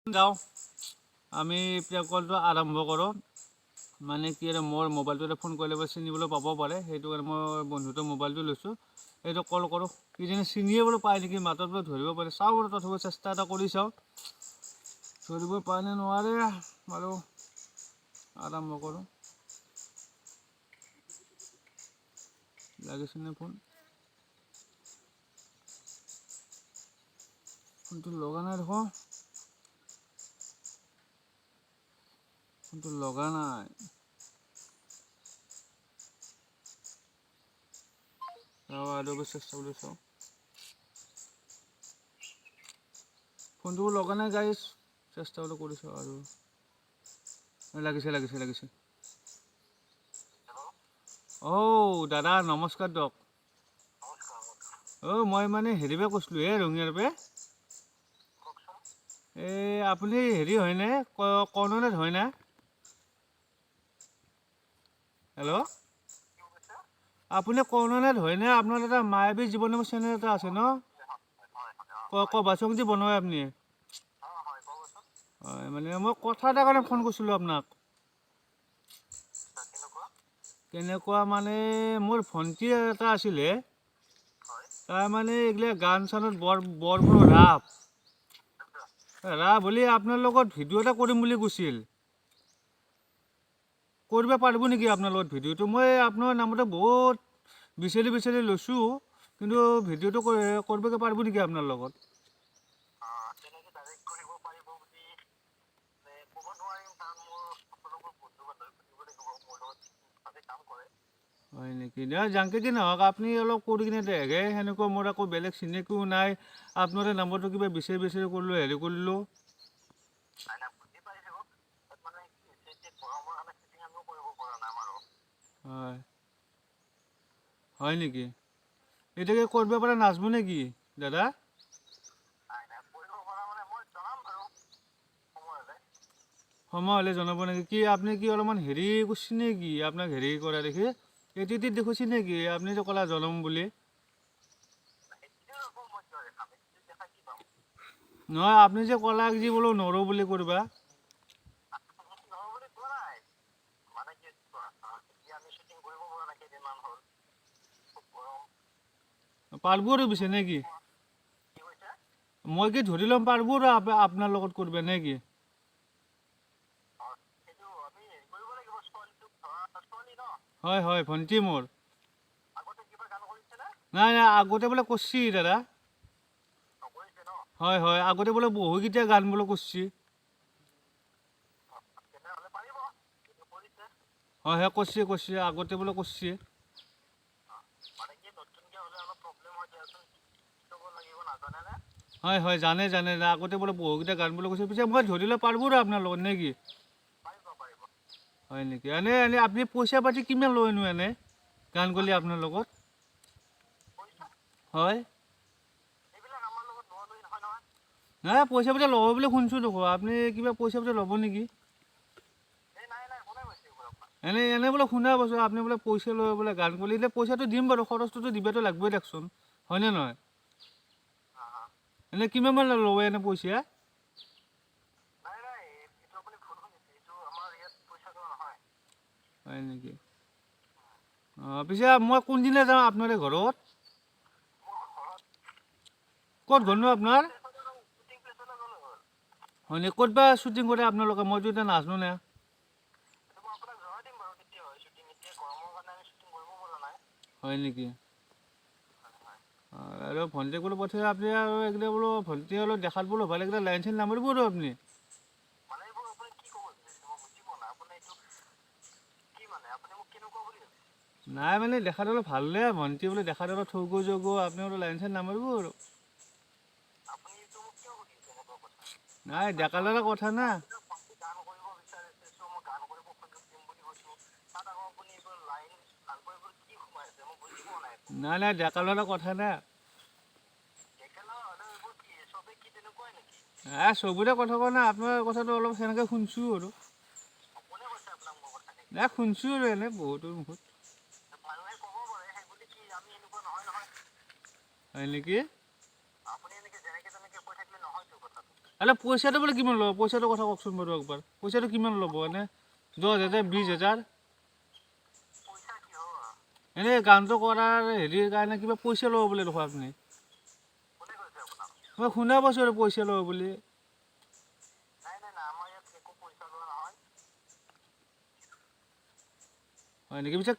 যাওঁ আমি প্ৰিয় কলটো আৰম্ভ কৰোঁ। মানে কি আৰু মোৰ মোবাইলটোতে ফোন কৰিলে চিনিবলৈ পাব পাৰে, সেইটো কাৰণে মই বন্ধুটোৰ মোবাইলটো লৈছোঁ, এইটো কল কৰোঁ। কিজানি চিনিয়ে বোলো পায় নেকি, মাতত বোলো ধৰিব পাৰে। চাওঁ বাৰু তথাপিও চেষ্টা এটা কৰি চাওঁ, ধৰিব পাৰে নে নোৱাৰে। বাৰু আৰম্ভ কৰোঁ। লাগিছেনে ফোনটো লগা নাই দেখোন, ফোনটো লগা নাই। আৰু চেষ্টা কৰি চাওঁ, ফোনটো লগা নাই গাইছ, চেষ্টা কৰি চাওঁ আৰু। লাগিছে। দাদা নমস্কাৰ দিয়ক। মই মানে হেৰিৰ পৰা কৈছিলোঁ, ৰঙিয়াৰ পৰা। আপুনি হেৰি হয়নে, কৰ্ণনেট হয়নে? হেল্ল', আপুনি কৰ্ণনেট হয়নে? আপোনাৰ এটা মায়াবী জীৱন চেনেল এটা আছে ন? কবাচংজি বনায় আপুনি? হয়, মানে মই কথা এটাৰ কাৰণে ফোন কৰিছিলোঁ আপোনাক। কেনেকুৱা মানে, মোৰ ভণ্টি এটা আছিলে, তাৰ মানে এইগিলা গান চানত বৰ ৰাপ বুলি আপোনাৰ লগত ভিডিঅ' এটা কৰিম বুলি কৈছিল। কৰিব পাৰিব নেকি আপোনাৰ লগত ভিডিঅ'টো? মই আপোনাৰ নাম্বাৰটো বহুত বিচাৰি লৈছোঁ, কিন্তু ভিডিঅ'টো কৰিব পাৰিব নেকি আপোনাৰ লগত? হয় নেকি? যাংকে কি নহওক, আপুনি অলপ কৰি কিনে দেখে, সেনেকুৱা মোৰ আকৌ বেলেগ চিনাকিও নাই। আপোনাৰ নাম্বাৰটো কিবা বিচাৰি কৰিলোঁ, হেৰি কৰিলোঁ। হয়, হয় নেকি? এতিয়া কৰিব পৰা নাজবো নেকি দাদা? সময় হ'লে জনাব নেকি? কি আপুনি কি অলপমান হেৰি কৰিছে নেকি? আপোনাক হেৰি কৰা দেখি এটিটিউড দেখুৱাইছে নেকি? আপুনি যে ক'লা জনাম বুলি। নহয়, আপুনি যে ক'লা যি বোলো নৰো বুলি কৰিবা। পাৰব আৰু পিছে নেকি? মই কি ধৰি ল'ম পাৰব আৰু আপোনাৰ লগত কৰিব নেকি? হয়, ভণ্টি মোৰ। নাই, আগতে বোলে কৰিছি দাদা। হয়, আগতে বোলে বহুকেইটা গান বোলে কৰিছি। হয়, কৰিছি, আগতে বোলে কৰিছি। হয়, জানে, আগতে বোলে বহুকেইটা গান বোলে কৈছে। পিছে মই ধৰিলে পাৰব আৰু আপোনাৰ লগত নেকি? হয় নেকি? এনে আপুনি পইচা পাতি কিমান লয়নো এনে গান গ'লে আপোনাৰ লগত? হয়। নাই, পইচা পাতি ল'ব বুলি শুনিছোঁ দেখোন। আপুনি কিবা পইচা পাতি ল'ব নেকি? এনে বোলে শুনা পাইছোঁ, আপুনি বোলে পইচা লৈ বোলে গান কৰিলে। এতিয়া পইচাটো দিম বাৰু, খৰচটোতো দিবতো লাগিবই দিয়কচোন, হয়নে নহয়? এনে কিমান মান ল'ব এনে পইচা? হয় নেকি? পিছে মই কোনদিনা যাওঁ আপোনাৰ ঘৰত? ক'ত ঘৰনো আপোনাৰ? হয় নেকি? ক'ত বা শ্বুটিং কৰে আপোনালোকে? মইতো এতিয়া নাজনো না। হয় নেকি? আৰু ভণ্টিক বোলো পঠিয়াই আপুনি আৰু এইকেইটা বোলো ভণ্টি অলপ দেখাত বোলো ভাল, এইকেইটা লাইন চাইন নামাৰিব আৰু আপুনি। নাই মানে দেখাত অলপ ভাল দে, ভণ্টি বোলে দেখাত অলপ ঠৌগু চৌগু, আপুনি বোলো লাইন চাইন নামাৰিব আৰু। নাই ডেকা ল'ৰা কথা না। নাই, ডেকা ল'ৰা কথা না। চবৰে কথা কোৱা নাই, আপোনাৰ কথাটো অলপ সেনেকে শুনছোঁ আৰু। নাই, শুনছোঁ আৰু এনে বহুতৰ মুখত। হয় নেকি? আৰে পইচাটো বোলে কিমান ল'ব, পইচাটোৰ কথা কওকচোন বাৰু একবাৰ। পইচাটো কিমান ল'ব এনে? 10,000 20,000? এনেই গানটো কৰাৰ হেৰিৰ কাৰণে কিবা পইচা ল'ব বুলি দেখোন আপুনি। মই শুনা পাইছোঁ আৰু পইচা ল'ব বুলি। হয় নেকি? পিছে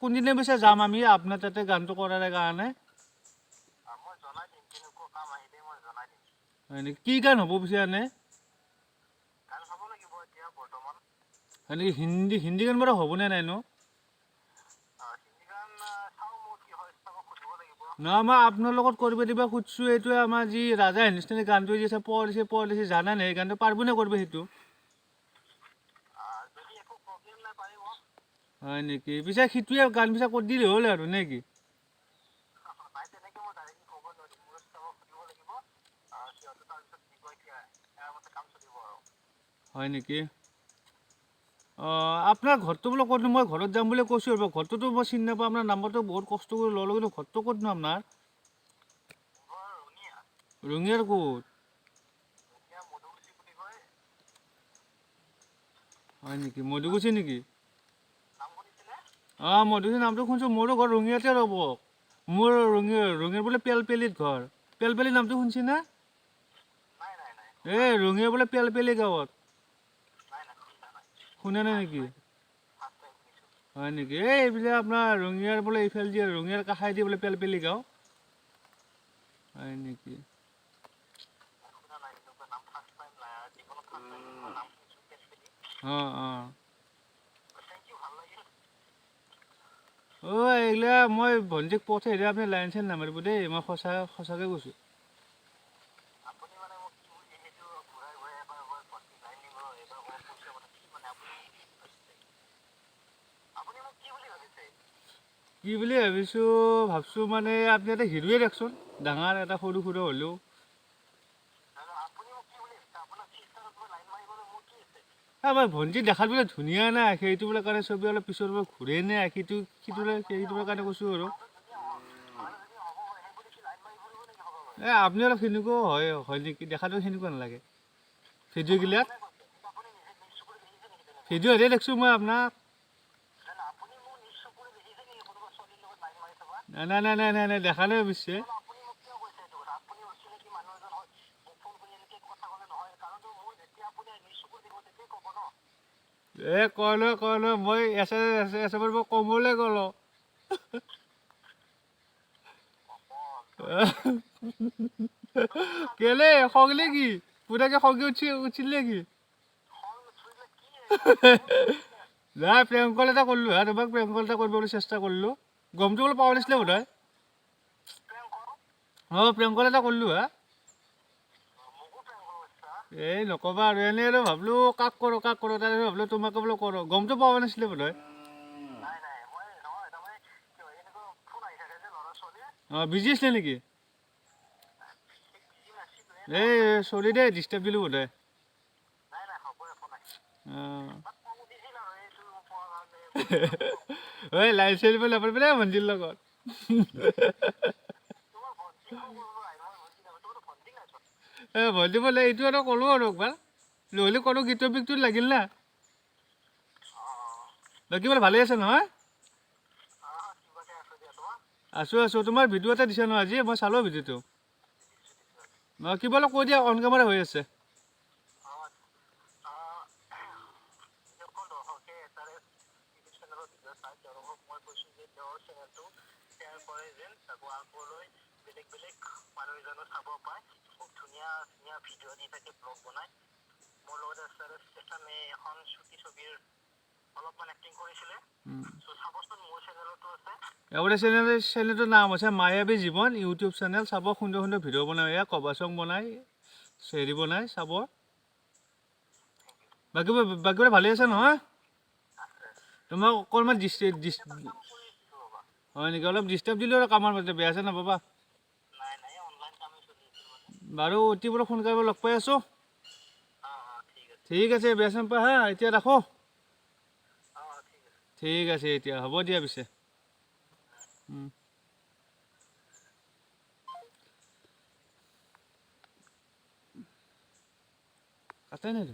কোনদিনা পিছে যাম আমি আপোনাৰ তাতে গানটো কৰাৰ কাৰণে? হয় নেকি? কি গান হ'ব পিছে এনে? হয় নেকি? হিন্দী গান বাৰু হ'বনে নাই নো? নহয় মই আপোনাৰ লগত কৰিব দিব খুজিছোঁ, এইটোৱে আমাৰ যি ৰাজা হিন্দুস্তানী গানটো যি আছে পৰদেশী জানা নাই, সেই গানটো পাৰিবনে কৰিব সেইটো? হয় নেকি? পিছে সিটোৱে গান পিছে কৰি দিলে হ'ল আৰু নে কি? হয় নেকি? আপোনাৰ ঘৰটো বোলে ক'তনো? মই ঘৰত যাম বুলি কৈছোঁ ৰ'ব। ঘৰটোতো মই চিনি নাপাওঁ, আপোনাৰ নাম্বাৰটো বহুত কষ্ট কৰি ল'লোঁ, কিন্তু ঘৰটো ক'তনো আপোনাৰ? ৰঙিয়াৰ ক'ত? হয় নেকি? মধুকুছি নেকি? মধুকুছি নামটো শুনিছোঁ, মোৰো ঘৰ ৰঙিয়াতে ৰ'ব। মোৰ ৰঙিয়াৰ বোলে পেলপেলিত ঘৰ। পেলপেলি নামটো শুনিছে না? ৰঙিয়া বোলে পেলপেলি গাঁৱত। শুনা নাই নেকি? হয় নেকি? এইবিলাক আপোনাৰ ৰঙিয়াৰ বোলে এইফালে দিয়ে, ৰঙিয়াৰ কাষাইদি বোলে পেলপেলি গাঁও। হয় নেকি? অঁ। এইগিলা মই ভণ্টিক পঠাই দিওঁ, আপুনি লাইন চাইন নামাৰিব দেই, মই সঁচাকৈ কৈছোঁ। কি বুলি ভাবছোঁ মানে আপুনি এটা হিৰোৱে দিয়কচোন, ডাঙৰ এটা সৰু হ'লেও। মই ভণ্টি দেখাত বোলে ধুনীয়া নাই, সেইটো বোলে কাৰণে ছবি অলপ পিছত বোলে ঘূৰে নে, সেইটো কাৰণে কৈছোঁ আৰু। আপুনি অলপ সেনেকুৱাও হয় নেকি? দেখাটো সেনেকুৱা নালাগে ভিডিঅ'গিলাত। ভিডিঅ'হে দেখিছোঁ মই আপোনাক। নাই, দেখা নাই অৱশ্যে। কয় ন, মই এছ এম কমলৈ গ'লো। কেলে খং নেকি? পুৰাকে খংগে উঠিল নেকি? নাই প্ৰেংক কল এটা কৰিলোঁ তোমাক প্ৰেংক কল এটা কৰিবলৈ চেষ্টা কৰিলোঁ। গমটো অলপ পাব লাগিছিলে বোধ হয়। প্ৰেংক কল এটা কৰিলোঁ নক'বা আৰু, এনেই আৰু ভাবিলোঁ কাক কৰোঁ তাৰপিছত ভাবিলোঁ তোমাকে বোলো কৰোঁ, গমটো পোৱা নাছিলে বোধ হয়। বিজি আছিলে নেকি? চৰি দেই, ডিষ্টাৰ্ব দিলোঁ বোধ হয়। লাইন চাইন নাপাৰিব দেই ভণ্টিৰ লগত। ভণ্টি বোলে এইটো আৰু ক'লোঁ আৰু একবাৰ নহ'লে ক'লোঁ গীতৰ বিষটোত লাগিল না। বাকী বোলে ভালে আছে নহয়? আছোঁ। তোমাৰ ভিডিঅ' এটা দিছে নহয় আজি, মই চালোঁ ভিডিঅ'টো। কিবা অলপ কৈ দিয়া, অন কেমেৰা হৈ আছে। চেনেলটোৰ নাম হৈছে মায়াবী জীৱন ইউটিউব চেনেল। চাব, সুন্দৰ ভিডিঅ' বনাই, কভাৰ চং বনাই, চেৰি বনাই চাব। বাকী ভালে আছে নহয়? তোমাক অকণমান হয় নেকি? অলপ ডিষ্টাৰ্ব দিলোঁ আৰু কামৰ মাজতে, বেয়া চেয়া নাপাবা। বাৰু অতি বোলে সোনকালে লগ পাই আছোঁ। ঠিক আছে, বেয়া চেয়া নাপাবা হা, এতিয়া ৰাখোঁ। ঠিক আছে, এতিয়া হ'ব দিয়া পিছে। কাটাই নাই